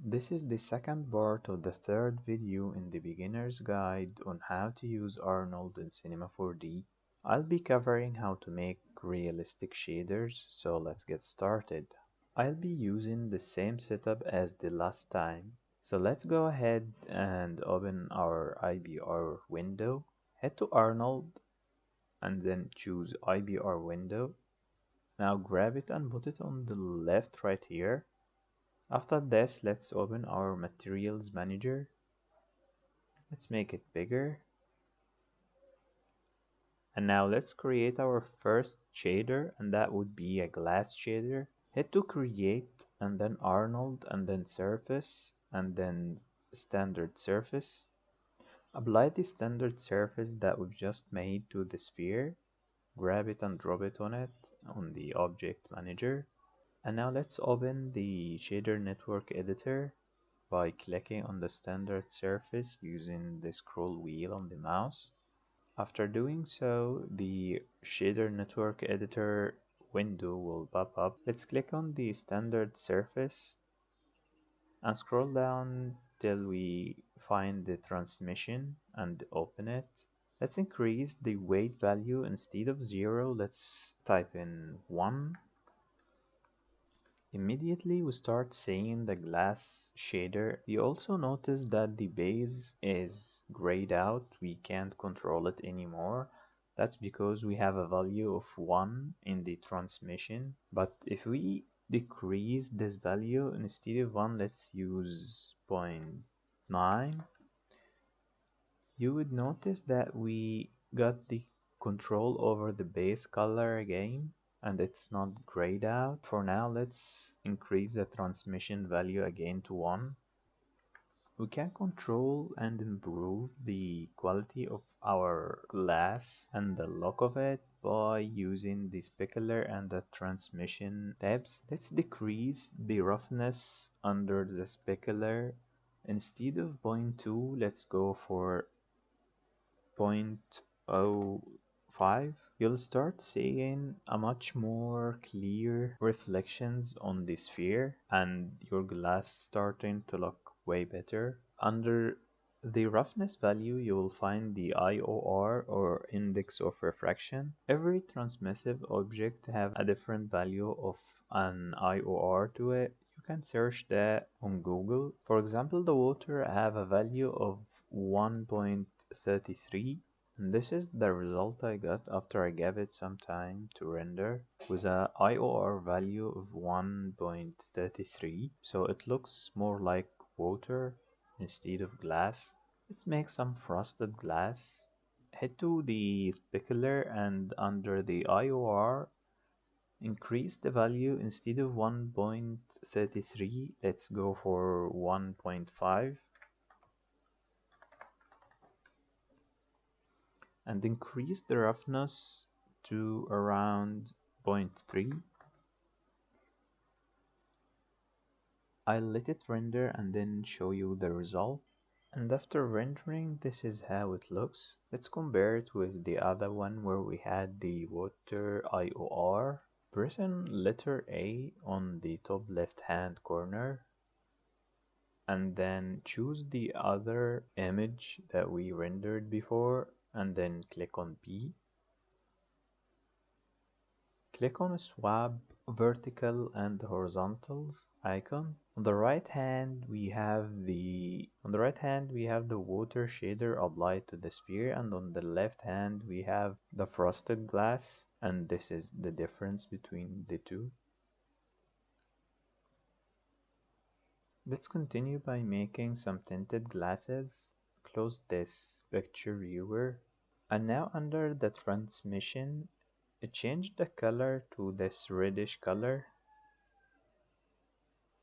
This is the second part of the third video in the beginner's guide on how to use Arnold in Cinema 4D. I'll be covering how to make realistic shaders, so let's get started. I'll be using the same setup as the last time. So let's go ahead and open our IBR window. Head to Arnold and then choose IBR window. Now grab it and put it on the left right here. After this, let's open our materials manager. Let's make it bigger. And now let's create our first shader, and that would be a glass shader. Hit to create and then Arnold and then surface and then standard surface. Apply the standard surface that we've just made to the sphere. Grab it and drop it on the object manager. And now let's open the shader network editor by clicking on the standard surface using the scroll wheel on the mouse. After doing so, the shader network editor window will pop up. Let's click on the standard surface and scroll down till we find the transmission and open it. Let's increase the weight value. Instead of 0, let's type in 1. Immediately we start seeing the glass shader. You also notice that the base is grayed out. We can't control it anymore. That's because we have a value of 1 in the transmission. But if we decrease this value, instead of 1, let's use 0.9. You would notice that we got the control over the base color again, and it's not grayed out. For now, let's increase the transmission value again to 1. We can control and improve the quality of our glass and the look of it by using the specular and the transmission tabs. Let's decrease the roughness under the specular. Instead of 0.2, let's go for 0.05, you'll start seeing a much more clear reflections on the sphere and your glass starting to look way better. Under the roughness value, you will find the IOR or index of refraction. Every transmissive object have a different value of an IOR to it. You can search that on Google. For example, the water have a value of 1.33, and this is the result I got after I gave it some time to render with a IOR value of 1.33, so it looks more like water instead of glass. Let's make some frosted glass. Head to the specular and under the IOR increase the value. Instead of 1.33, let's go for 1.5. And increase the roughness to around 0.3. I'll let it render and then show you the result. And after rendering, this is how it looks. Let's compare it with the other one where we had the water IOR. Press on letter A on the top left hand corner and then choose the other image that we rendered before and then click on B. Click on swap vertical and horizontals icon. On the right hand we have the water shader applied to the sphere, and on the left hand we have the frosted glass, and this is the difference between the two. Let's continue by making some tinted glasses. Close this picture viewer, and now under the transmission change the color to this reddish color,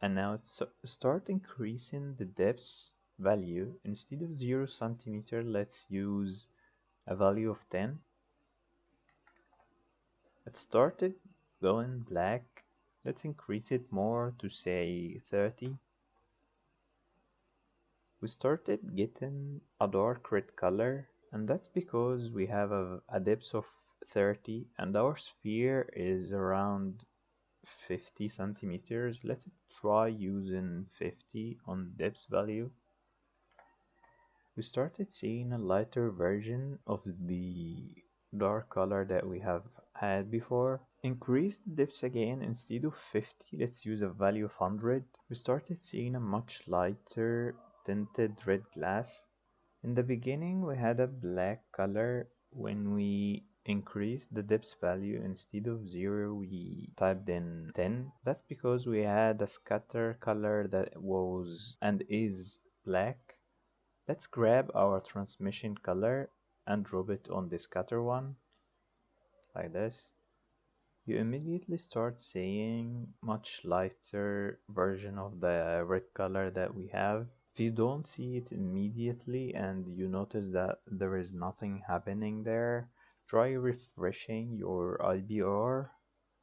and now start increasing the depth value. Instead of 0 centimeter, let's use a value of 10. It started going black. Let's increase it more to say 30. We started getting a dark red color, and that's because we have a depth of 30 and our sphere is around 50 centimeters. Let's try using 50 on depth value. We started seeing a lighter version of the dark color that we have had before. Increase the depth again. Instead of 50, let's use a value of 100. We started seeing a much lighter tinted red glass. In the beginning, we had a black color. When we increased the depth value, instead of 0, we typed in 10. That's because we had a scatter color that was and is black. Let's grab our transmission color and drop it on the scatter one, like this. You immediately start seeing much lighter version of the red color that we have. If you don't see it immediately and you notice that there is nothing happening there, try refreshing your IBR.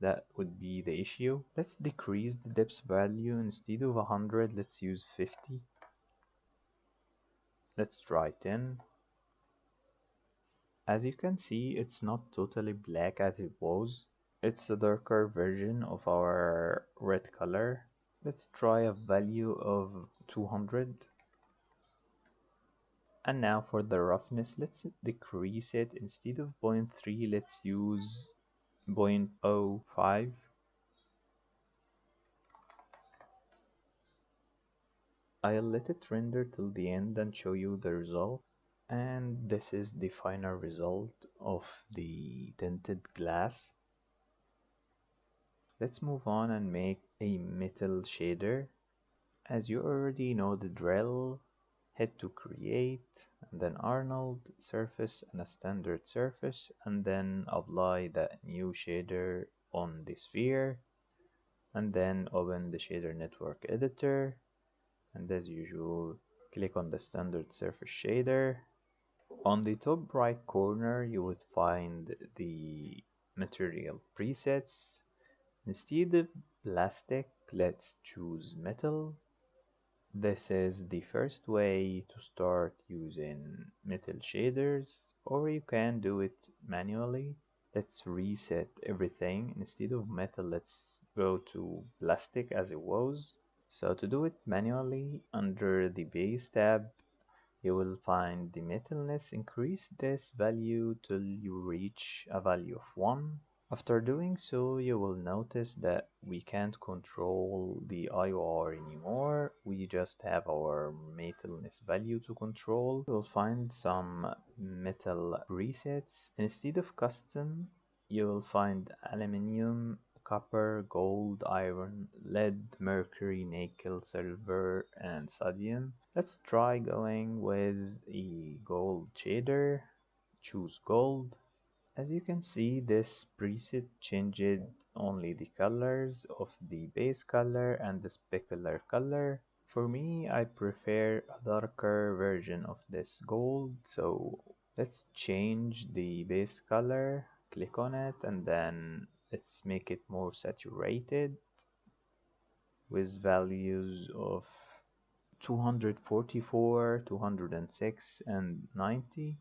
That would be the issue. Let's decrease the depth value. Instead of 100, let's use 50. Let's try 10. As you can see, it's not totally black as it was. It's a darker version of our red color. Let's try a value of 200. And now for the roughness, let's decrease it. Instead of 0.3, let's use 0.05. I'll let it render till the end and show you the result. And this is the final result of the tinted glass. Let's move on and make a metal shader. As you already know the drill, hit to create, and then Arnold surface and a standard surface, and then apply that new shader on the sphere, and then open the shader network editor, and as usual, click on the standard surface shader. On the top right corner, you would find the material presets. Instead of plastic, let's choose metal. This is the first way to start using metal shaders, or you can do it manually. Let's reset everything. Instead of metal, let's go to plastic as it was. So to do it manually, under the base tab, you will find the metalness. Increase this value till you reach a value of 1. After doing so, you will notice that we can't control the IOR anymore. We just have our metalness value to control. You'll find some metal presets. Instead of custom, you will find aluminum, copper, gold, iron, lead, mercury, nickel, silver, and sodium. Let's try going with a gold shader. Choose gold. As you can see, this preset changed only the colors of the base color and the specular color. For me, I prefer a darker version of this gold, so let's change the base color, click on it, and then let's make it more saturated with values of 244, 206, and 90.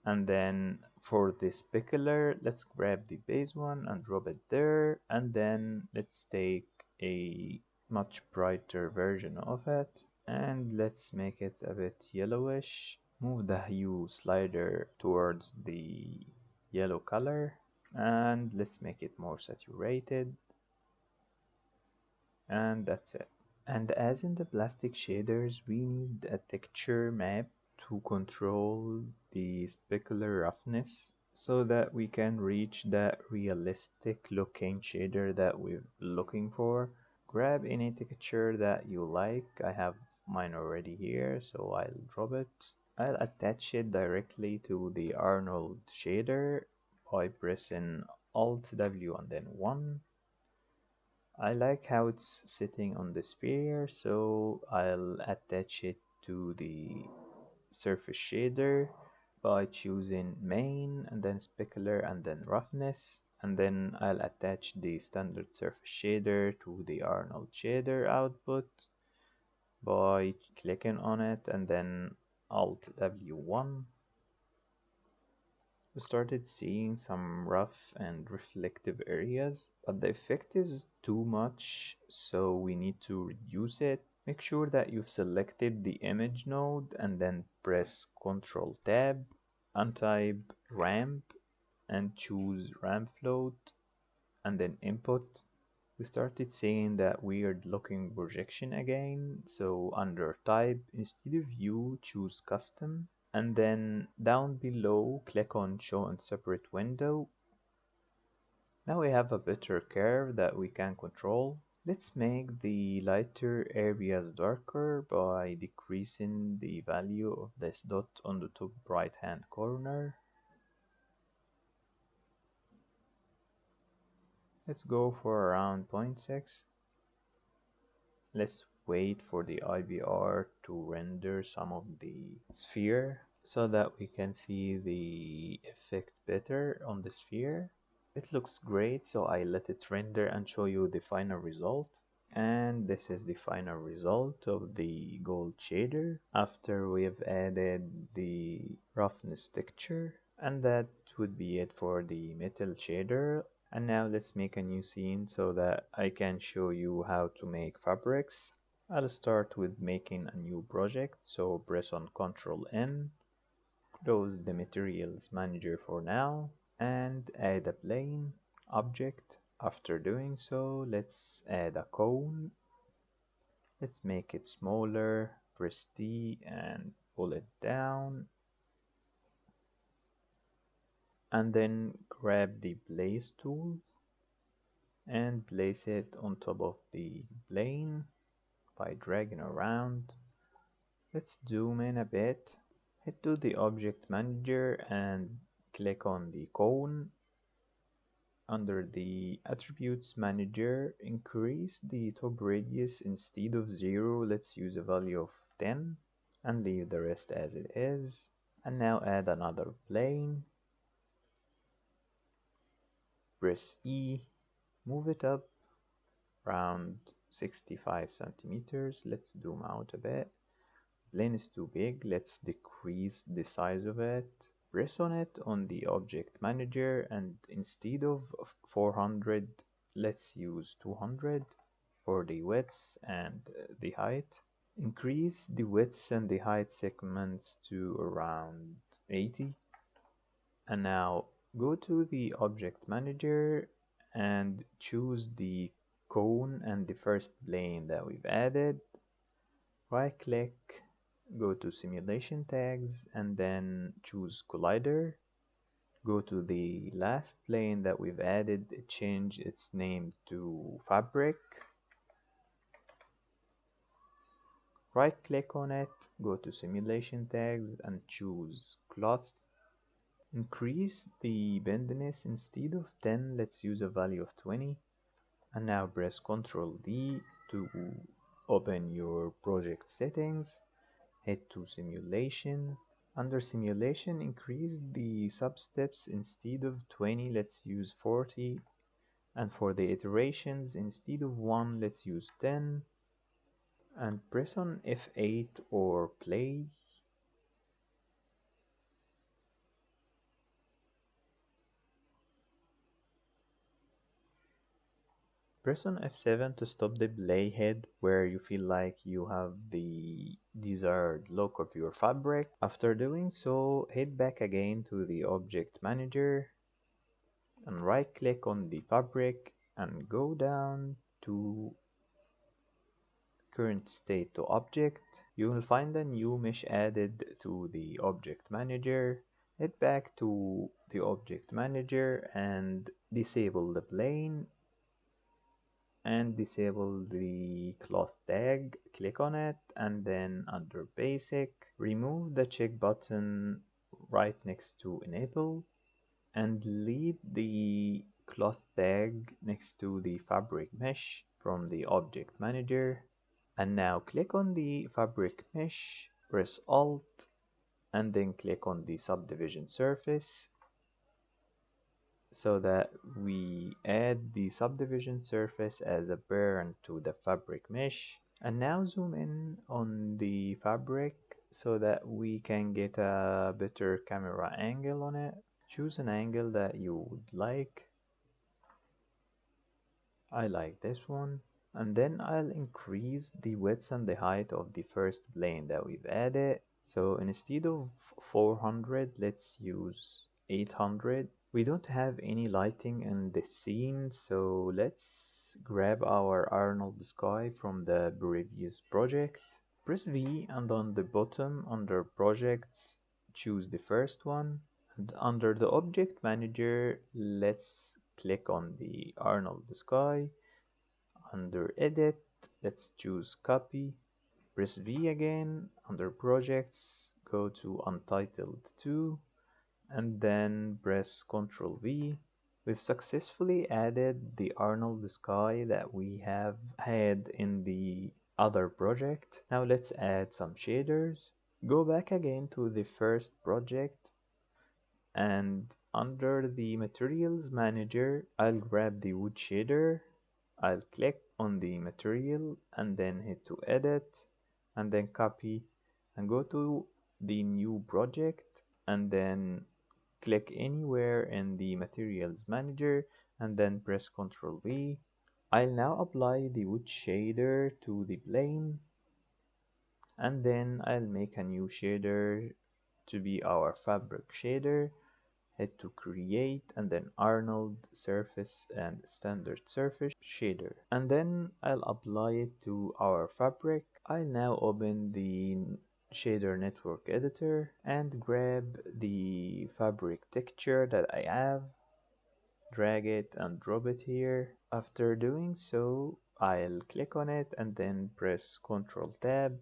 And then for the specular, let's grab the base one and drop it there, and then let's take a much brighter version of it and let's make it a bit yellowish. Move the hue slider towards the yellow color and let's make it more saturated, and that's it. And as in the plastic shaders, we need a texture map to control the specular roughness so that we can reach that realistic looking shader that we're looking for. Grab any texture that you like. I have mine already here, so I'll drop it. I'll attach it directly to the Arnold shader by pressing Alt W and then 1. I like how it's sitting on the sphere, so I'll attach it to the surface shader by choosing main and then specular and then roughness, and then I'll attach the standard surface shader to the Arnold shader output by clicking on it and then Alt W1. We started seeing some rough and reflective areas, but the effect is too much, so we need to reduce it. Make sure that you've selected the image node and then press Ctrl Tab, untype ramp and choose ramp float and then input. We started saying that weird looking projection again, so under type, instead of view, choose custom, and then down below click on show in separate window. Now we have a better curve that we can control. Let's make the lighter areas darker by decreasing the value of this dot on the top right hand corner. Let's go for around 0.6. Let's wait for the IBR to render some of the sphere so that we can see the effect better on the sphere. It looks great, so I let it render and show you the final result. And this is the final result of the gold shader after we have added the roughness texture. And that would be it for the metal shader. And now let's make a new scene so that I can show you how to make fabrics. I'll start with making a new project, so press on Ctrl N, close the materials manager for now, and add a plane object. After doing so, let's add a cone. Let's make it smaller, press T and pull it down, and then grab the place tool and place it on top of the plane by dragging around. Let's zoom in a bit. Head to the object manager and click on the cone. Under the attributes manager, increase the top radius instead of 0. Let's use a value of 10 and leave the rest as it is. And now add another plane. Press E, move it up around 65 centimeters. Let's zoom out a bit. Plane is too big. Let's decrease the size of it. Press on it on the object manager, and instead of 400, let's use 200 for the width and the height. Increase the width and the height segments to around 80. And now go to the object manager and choose the cone and the first plane that we've added. Right click, go to simulation tags and then choose collider. Go to the last plane that we've added, change its name to fabric. Right click on it, go to simulation tags and choose cloth. Increase the bendiness, instead of 10, let's use a value of 20. And now press Ctrl D to open your project settings. Head to simulation. Under simulation, increase the substeps, instead of 20, let's use 40. And for the iterations, instead of 1, let's use 10. And press on F8 or play. Press on F7 to stop the playhead where you feel like you have the desired look of your fabric. After doing so, head back again to the object manager and right click on the fabric and go down to current state to object. You will find a new mesh added to the object manager. Head back to the object manager and disable the plane and disable the cloth tag. Click on it and then under basic, remove the check button right next to enable and delete the cloth tag next to the fabric mesh from the object manager. And now click on the fabric mesh, press Alt and then click on the subdivision surface so that we add the subdivision surface as a parent to the fabric mesh. And now zoom in on the fabric so that we can get a better camera angle on it. Choose an angle that you would like. I like this one. And then I'll increase the width and the height of the first plane that we've added. So instead of 400, let's use 800. We don't have any lighting in the scene, so let's grab our Arnold sky from the previous project. Press V, and on the bottom under projects, choose the first one. And under the object manager, let's click on the Arnold sky. Under edit, let's choose copy. Press V again. Under projects, go to Untitled 2 and then press Ctrl V. We've successfully added the Arnold sky that we have had in the other project. Now let's add some shaders. Go back again to the first project, and under the materials manager, I'll grab the wood shader. I'll click on the material and then hit to edit and then copy and go to the new project and then click anywhere in the materials manager and then press Ctrl V. I'll now apply the wood shader to the plane, and then I'll make a new shader to be our fabric shader. Hit to create and then Arnold surface and standard surface shader, and then I'll apply it to our fabric. I'll now open the shader network editor and grab the fabric texture that I have, drag it and drop it here. After doing so, I'll click on it and then press Ctrl Tab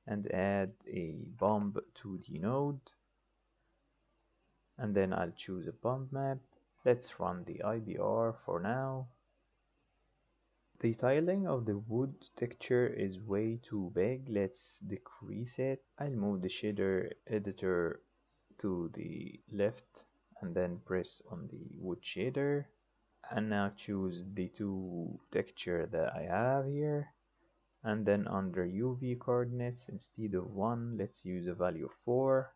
and add a bump to the node, and then I'll choose a bump map. Let's run the IBR for now. The tiling of the wood texture is way too big. Let's decrease it. I'll move the shader editor to the left and then press on the wood shader, and now choose the two texture that I have here, and then under UV coordinates, instead of 1, let's use a value of 4,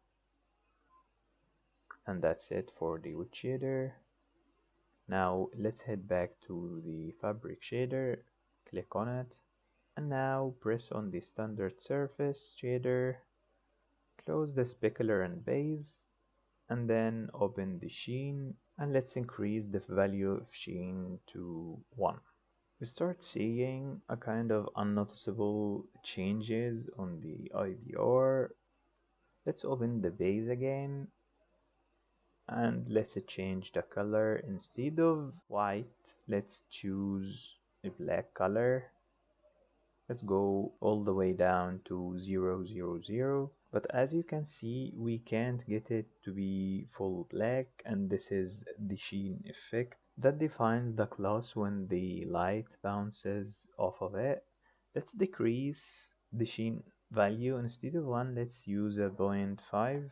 and that's it for the wood shader. Now let's head back to the fabric shader, click on it, and now press on the standard surface shader, close the specular and base, and then open the sheen, and let's increase the value of sheen to 1. We start seeing a kind of unnoticeable changes on the IBR. Let's open the base again, and let's change the color. Instead of white, let's choose a black color. Let's go all the way down to 000, but as you can see, we can't get it to be full black, and this is the sheen effect that defines the class when the light bounces off of it. Let's decrease the sheen value. Instead of 1, let's use a 0.5.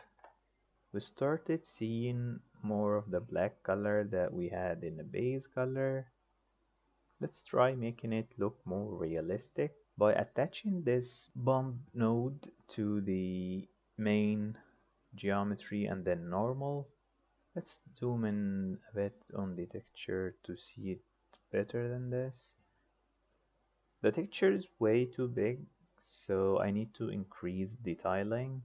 We started seeing more of the black color that we had in the base color. Let's try making it look more realistic by attaching this bump node to the main geometry and then normal. Let's zoom in a bit on the texture to see it better than this. The texture is way too big, so I need to increase the tiling.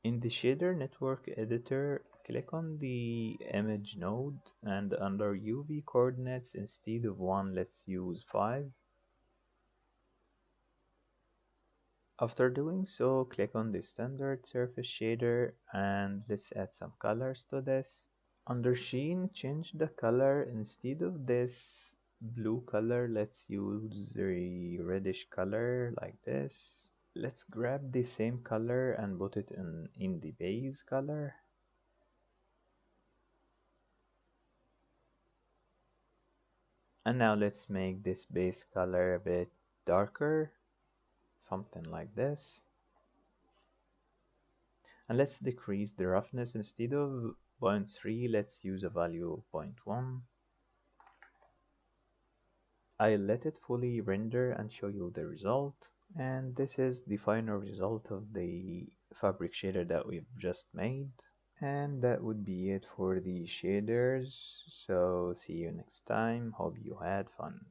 In the shader network editor, click on the image node, and under UV coordinates, instead of 1, let's use 5. After doing so, click on the standard surface shader and let's add some colors to this. Under sheen, change the color. Instead of this blue color, let's use a reddish color like this. Let's grab the same color and put it in the base color. And now let's make this base color a bit darker, something like this. And let's decrease the roughness. Instead of 0.3, let's use a value of 0.1. I'll let it fully render and show you the result. And this is the final result of the fabric shader that we've just made. And that would be it for the shaders. So see you next time. Hope you had fun.